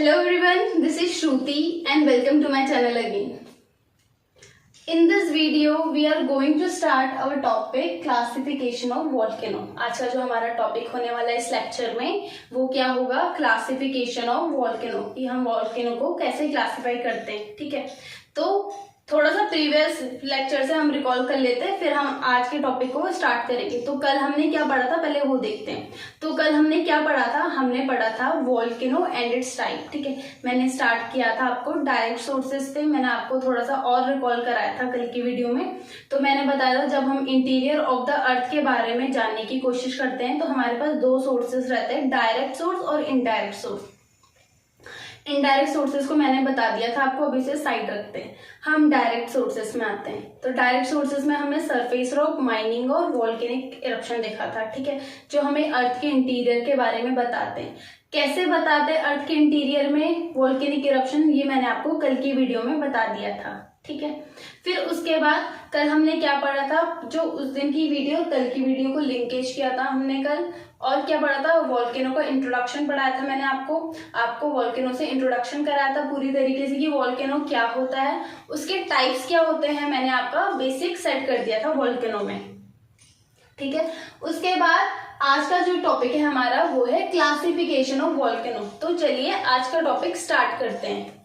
Hello everyone, this is Shruti and welcome to my channel again. In this video, we are going to start our topic classification of volcano. आज का जो हमारा topic होने वाला है इस lecture में वो क्या होगा, क्लासिफिकेशन ऑफ वॉल्केनो, कि हम वॉल्केनो को कैसे क्लासिफाई करते हैं. ठीक है, तो थोड़ा सा प्रीवियस लेक्चर से हम रिकॉल कर लेते हैं, फिर हम आज के टॉपिक को स्टार्ट करेंगे. तो कल हमने क्या पढ़ा था, पहले वो देखते हैं. तो कल हमने क्या पढ़ा था, हमने पढ़ा था वॉल्केनो एंड इट्स टाइप. ठीक है, मैंने स्टार्ट किया था आपको डायरेक्ट सोर्सेज से, मैंने आपको थोड़ा सा और रिकॉल कराया था कल की वीडियो में. तो मैंने बताया था जब हम इंटीरियर ऑफ द अर्थ के बारे में जानने की कोशिश करते हैं तो हमारे पास दो सोर्सेज रहते हैं, डायरेक्ट सोर्स और इनडायरेक्ट सोर्स. इनडायरेक्ट सोर्सेज को मैंने बता दिया था आपको, अभी से साइड रखते हैं. हम डायरेक्ट सोर्सेज में आते हैं. तो डायरेक्ट सोर्सेज में हमने सरफेस रॉक, माइनिंग और वोल्केनिक इरप्शन देखा था. ठीक है, जो हमें अर्थ के इंटीरियर के बारे में बताते हैं. कैसे बताते हैं अर्थ के इंटीरियर में वोल्केनिक इरप्शन, ये मैंने आपको कल की वीडियो में बता दिया था. ठीक है, फिर उसके बाद कल हमने क्या पढ़ा था, जो उस दिन की वीडियो कल की वीडियो को लिंकेज किया था हमने कल. और क्या पढ़ा था, वॉल्केनो का इंट्रोडक्शन पढ़ाया था मैंने आपको वॉल्केनो से इंट्रोडक्शन कराया था पूरी तरीके से कि वॉल्केनो क्या होता है, उसके टाइप्स क्या होते हैं, मैंने आपका बेसिक सेट कर दिया था वॉल्केनो में. ठीक है, उसके बाद आज का जो टॉपिक है हमारा वो है क्लासिफिकेशन ऑफ वॉल्केनो. तो चलिए आज का टॉपिक स्टार्ट करते हैं.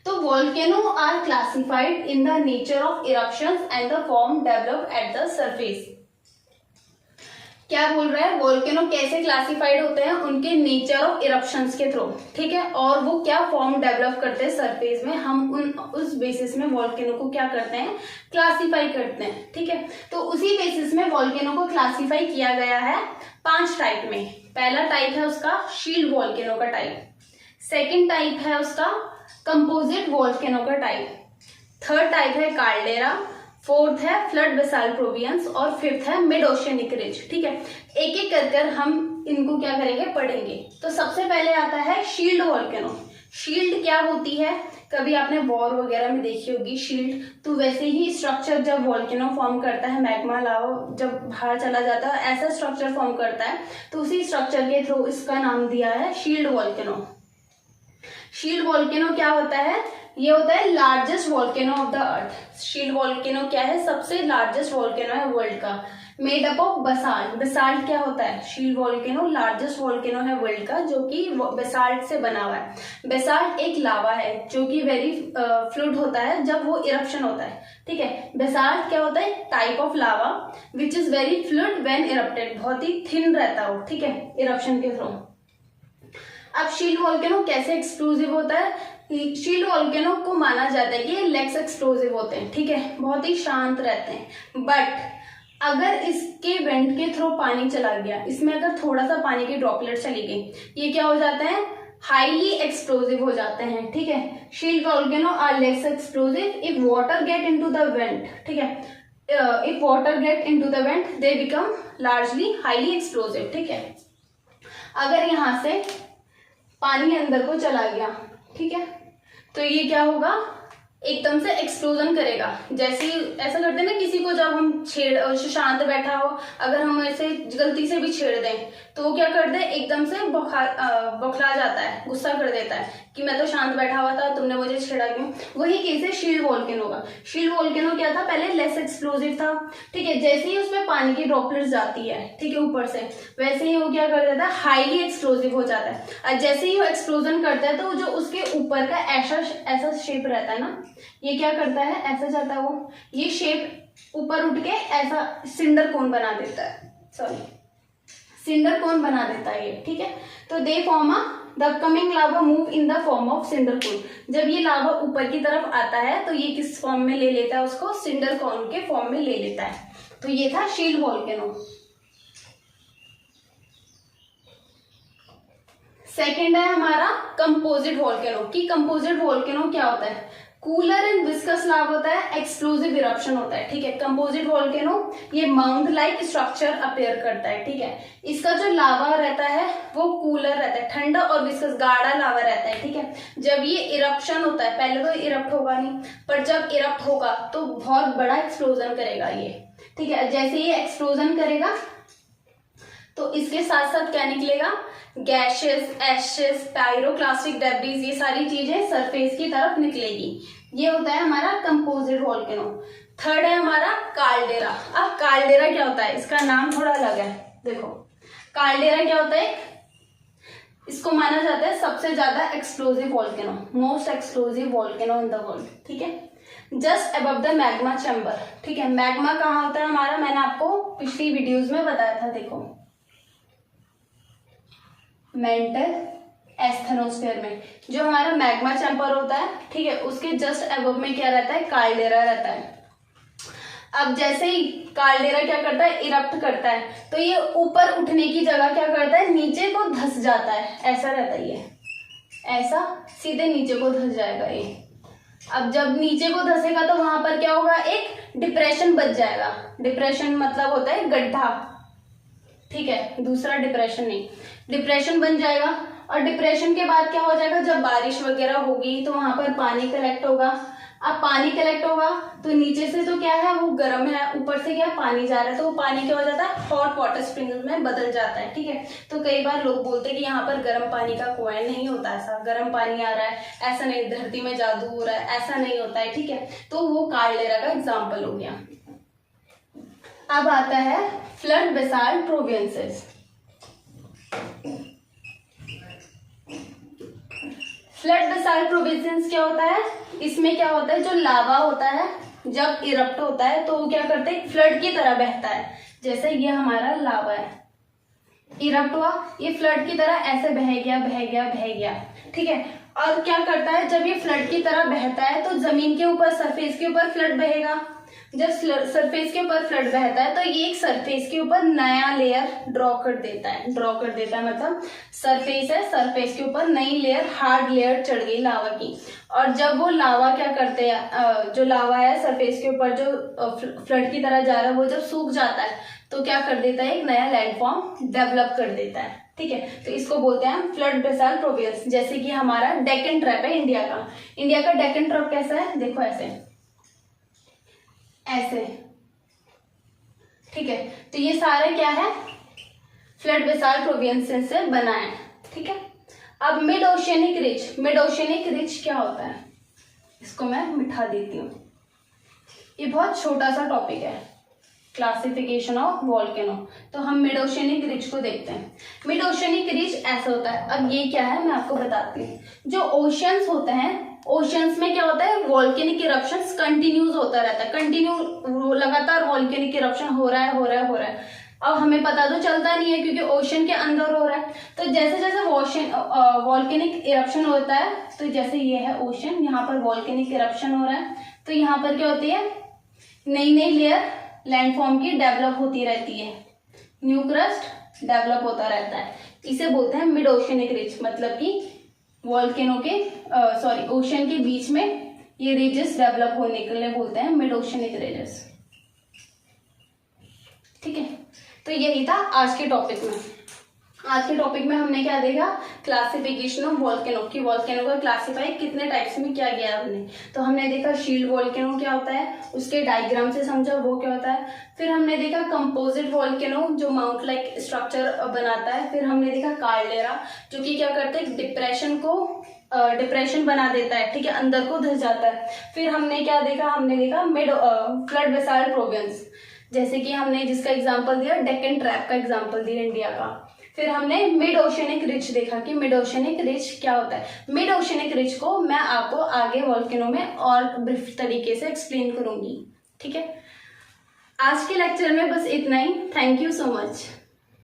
तो volcano are classified in the nature of eruptions and the form develop at the surface. क्या बोल रहा है, वॉल्केनो कैसे क्लासिफाइड होते हैं, उनके नेचर ऑफ इरप्शंस के थ्रू. ठीक है, और वो क्या फॉर्म डेवलप करते हैं सरफेस में, हम उस बेसिस में वॉल्केनो को क्या करते हैं, क्लासिफाई करते हैं. ठीक है, तो उसी बेसिस में वॉल्केनो को क्लासिफाई किया गया है 5 टाइप में. पहला टाइप है उसका शील्ड वॉल्केनो का टाइप, सेकेंड टाइप है उसका कंपोजिट वॉल्केनो का टाइप, थर्ड टाइप है कार्डेरा, फोर्थ है फ्लड बेसाल्ट प्रोवियंस और फिफ्थ है मिड ओशियनिक रिज. ठीक है, एक एक कर हम इनको क्या करेंगे, पढ़ेंगे. तो सबसे पहले आता है शील्ड वॉल्केनो. शील्ड क्या होती है, कभी आपने वॉर वगैरह में देखी होगी शील्ड. तो वैसे ही स्ट्रक्चर जब वॉल्केनो फॉर्म करता है, मैग्मा लावा जब बाहर चला जाता है ऐसा स्ट्रक्चर फॉर्म करता है, तो उसी स्ट्रक्चर के थ्रू इसका नाम दिया है शील्ड वॉल्केनो. शील्ड वॉल्केनो क्या होता है, ये होता है largest volcano of the earth. Shield volcano क्या है, सबसे लार्जेस्ट वॉल्केनो है वर्ल्ड का, made up of basalt. Basalt क्या होता है, शील्ड वॉल्केनो लार्जेस्ट वॉल्केनो है वर्ल्ड का जो कि बसाल्ट से बना हुआ है. बसाल्ट एक लावा है जो कि वेरी फ्लूइड होता है जब वो इरप्शन होता है. ठीक है, बसाल्ट क्या होता है, type of lava which is very fluid when erupted, बहुत ही थिन रहता हो. ठीक है, इरप्शन के थ्रू. अब शील्ड वॉल्केनो कैसे एक्सप्लोजिव होता है, शील्ड वॉल्केनो को माना जाता है कि ये लेस एक्सप्लोजिव होते हैं. ठीक है, बहुत ही शांत रहते हैं. बट अगर इसके वेंट के थ्रू पानी चला गया, इसमें अगर थोड़ा सा पानी की ड्रॉपलेट चली गई, ये क्या हो जाता है, हाईली एक्सप्लोजिव हो जाते हैं. ठीक है, shield volcano are less explosive if water get into the vent. ठीक है, if water get into the vent they become largely highly explosive. ठीक है, अगर यहां से पानी अंदर को चला गया, ठीक है, तो ये क्या होगा, एकदम से एक्सप्लोजन करेगा. जैसे ही ऐसा करते हैं ना, किसी को जब हम शांत बैठा हो, अगर हम ऐसे गलती से भी छेड़ दें तो वो क्या कर दे, एकदम से बौखला जाता है, गुस्सा कर देता है कि मैं तो शांत बैठा हुआ था, तुमने मुझे छेड़ा क्यों. वही केस है शील्ड वॉल्केनो का. शील्ड वॉल्केनो क्या था, पहले लेस एक्सप्लोजिव था. ठीक है, जैसे ही उसमें पानी की ड्रॉपलेट्स जाती है, ठीक है, ऊपर से, वैसे ही वो क्या कर देता है, हाईली एक्सप्लोजिव हो जाता है. और जैसे ही वो एक्सप्लोजन करता है तो जो उसके ऊपर का ऐसा शेप रहता है ना, ये क्या करता है, ऐसा जाता है वो, ये शेप ऊपर उठ के ऐसा सिंडर कोन बना देता है, सिंडर कोन बना देता है ये. ठीक है, तो they form the coming lava move in the form of cinder cone. जब ये लावा ऊपर की तरफ आता है तो ये किस फॉर्म में ले लेता है, उसको सिंडर कोन के फॉर्म में ले लेता है. तो ये था शील्ड वॉल्केनो. सेकेंड है हमारा कंपोजिट वॉल्केनो. की कंपोजिट वॉल्केनो क्या होता है, कूलर एंड विस्कस लावा होता है, एक्सप्लोजिव इरप्शन होता है. ठीक है, कंपोजिट वॉल्केनो ये माउंट लाइक स्ट्रक्चर अपीयर करता है. ठीक है, इसका जो लावा रहता है वो कूलर रहता है, ठंडा और विस्कस गाढ़ा लावा रहता है. ठीक है, जब ये इरप्शन होता है, पहले तो इरप्ट होगा नहीं, पर जब इरप्ट होगा तो बहुत बड़ा एक्सप्लोजन करेगा ये. ठीक है, जैसे ये एक्सप्लोजन करेगा तो इसके साथ साथ क्या निकलेगा, गैसेस, एशेस, पायरोक्लास्टिक डेब्रिस, ये सारी चीजें सरफेस की तरफ निकलेगी। ये होता है हमारा कंपोजिट वोल्केनो। थर्ड है हमारा काल्डेरा। अब काल्डेरा क्या होता है, इसका नाम थोड़ा अलग है। देखो काल्डेरा क्या होता है, इसको माना जाता है सबसे ज्यादा explosive volcano, most explosive volcano in the world. ठीक है, just above the magma chamber. ठीक है, मैग्मा कहाँ होता है हमारा, मैंने आपको पिछली वीडियोस में बताया था। देखो मेंटल एस्थेनोस्फेयर में जो हमारा मैग्मा चैम्बर होता है, ठीक है, उसके जस्ट अबव में क्या रहता है, काल्डेरा रहता है। अब जैसे ही काल्डेरा क्या करता है, इरप्ट करता है, तो ये ऊपर उठने की जगह क्या करता है, नीचे को धंस जाता है। ऐसा रहता है, ये ऐसा सीधे नीचे को धंस जाएगा ये। अब जब नीचे को धंसेगा तो वहां पर क्या होगा, एक डिप्रेशन बच जाएगा। डिप्रेशन मतलब होता है गड्ढा, ठीक है, दूसरा डिप्रेशन नहीं, डिप्रेशन बन जाएगा। और डिप्रेशन के बाद क्या हो जाएगा, जब बारिश वगैरह होगी तो वहां पर पानी कलेक्ट होगा। अब पानी कलेक्ट होगा तो नीचे से तो क्या है, वो गर्म है, ऊपर से क्या पानी जा रहा है, तो वो पानी क्या हो जाता है, हॉट वाटर स्प्रिंग में बदल जाता है। ठीक है, तो कई बार लोग बोलते हैं कि यहाँ पर गर्म पानी का कुआं नहीं होता, ऐसा गर्म पानी आ रहा है, ऐसा नहीं, धरती में जादू हो रहा है, ऐसा नहीं होता है। ठीक है, तो वो काल्डेरा का एग्जाम्पल हो गया। अब आता है flood basalt provinces. Flood basalt provinces क्या होता है, इसमें क्या होता है, जो लावा होता है जब इरप्ट होता है तो वो क्या करते हैं, फ्लड की तरह बहता है। जैसे ये हमारा लावा है, इरप्ट हुआ, ये फ्लड की तरह ऐसे बह गया बह गया बह गया। ठीक है, और क्या करता है, जब ये फ्लड की तरह बहता है तो जमीन के ऊपर, सरफेस के ऊपर फ्लड बहेगा। जब सरफेस के ऊपर फ्लड बहता है तो ये एक सरफेस के ऊपर नया लेयर ड्रॉ कर देता है। ड्रॉ कर देता है मतलब सरफेस है, सरफेस के ऊपर नई लेयर, हार्ड लेयर चढ़ गई लावा की। और जब वो लावा क्या करते हैं, जो लावा है सरफेस के ऊपर जो फ्लड की तरह जा रहा है, वो जब सूख जाता है तो क्या कर देता है, एक नया लैंडफॉर्म डेवलप कर देता है। ठीक है, तो इसको बोलते हैं फ्लड बेसाल्ट प्रोविंस। जैसे कि हमारा डेक्कन ट्रैप है इंडिया का। इंडिया का डेक्कन ट्रैप कैसा है, देखो ऐसे ऐसे। ठीक है, तो ये सारे क्या है, फ्लड बेसाल्ट प्रोविंसेस से बना है। ठीक है, अब mid oceanic ridge. Mid oceanic ridge क्या होता है, इसको मैं मिटा देती हूँ। ये बहुत छोटा सा टॉपिक है, क्लासिफिकेशन ऑफ वोल्केनो। तो हम मिड ओशियनिक रिज को देखते हैं। मिड ओशियनिक रिज ऐसा होता है। अब ये क्या है मैं आपको बताती हूँ। जो ओशियंस होते हैं, ओशियंस में क्या होता है, वोल्केनिक इरप्शंस कंटिन्यूस होता रहता है, कंटिन्यू लगातार वोल्केनिक इरप्शन हो रहा है हो रहा है हो रहा है। अब हमें पता तो चलता नहीं है क्योंकि ओशन के अंदर हो रहा है। तो जैसे जैसे वोल्केनिक इरप्शन होता है, तो जैसे ये है ओशन, यहाँ पर वोल्केनिक इरप्शन हो रहा है, तो यहाँ पर क्या होती है, नई नई लेयर लैंडफॉर्म की डेवलप होती रहती है, न्यू क्रस्ट डेवलप होता रहता है। इसे बोलते हैं मिड ओशियनिक रिज, मतलब कि वोल्केनो के ओशन के बीच में ये रिजेस डेवलप होने के लिए बोलते हैं मिड ओशियनिक रिजेस। ठीक है, तो यही था आज के टॉपिक में। आज के टॉपिक में हमने क्या देखा, क्लासिफिकेशन ऑफ वोल्केनो, कि वोल्केनो को क्लासिफाई कितने टाइप्स में किया गया हमने। तो हमने देखा शील्ड वोल्केनो क्या होता है, उसके डायग्राम से समझा वो क्या होता है। फिर हमने देखा कंपोजिट वोल्केनो जो माउंट लाइक स्ट्रक्चर बनाता है। फिर हमने देखा काल्डेरा जो कि क्या करता है, डिप्रेशन बना देता है, ठीक है, अंदर को धंस जाता है। फिर हमने क्या देखा, हमने देखा मिड फ्लड बेसाल्ट प्रोविंस, जैसे कि हमने जिसका एग्जांपल दिया, डेक्कन ट्रैप का एग्जांपल दिया इंडिया का। फिर हमने मिड ओशियनिक रिज देखा कि मिड ओशियनिक रिज क्या होता है। मिड ओशियनिक रिज को मैं आपको आगे वोल्केनो में और ब्रीफ तरीके से एक्सप्लेन करूंगी। ठीक है, आज के लेक्चर में बस इतना ही। Thank you so much.